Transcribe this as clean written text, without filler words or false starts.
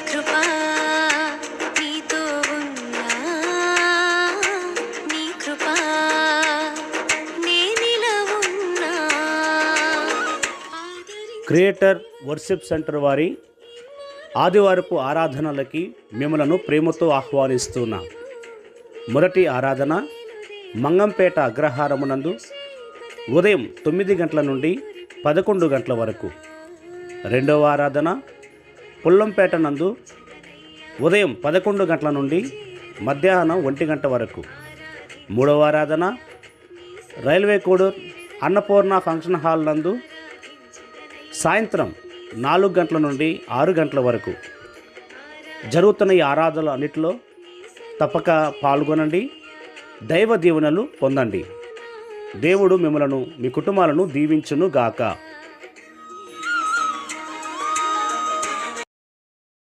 కృపా నీతో ఉన్నా, నీ కృపా నేనిలా ఉన్నా. క్రియేటర్ వర్షిప్ సెంటర్ వారి ఆదివారపు ఆరాధనలకి మిమ్మలను ప్రేమతో ఆహ్వానిస్తున్నా. మొదటి ఆరాధన మంగంపేట అగ్రహారమునందు ఉదయం 9 గంటల నుండి 11 గంటల వరకు. రెండవ ఆరాధన పుల్లంపేట నందు ఉదయం 11 గంటల నుండి మధ్యాహ్నం 1 గంట వరకు. మూడవ ఆరాధన railway Kodur Annapurna function hall నందు సాయంత్రం 4 గంటల నుండి 6 గంటల వరకు. జరుగుతున్న ఈ ఆరాధనలు అన్నిటిలో తప్పక పాల్గొనండి, దైవ దీవెనలు పొందండి. దేవుడు మిమ్మలను మీ కుటుంబాలను దీవించును గాక.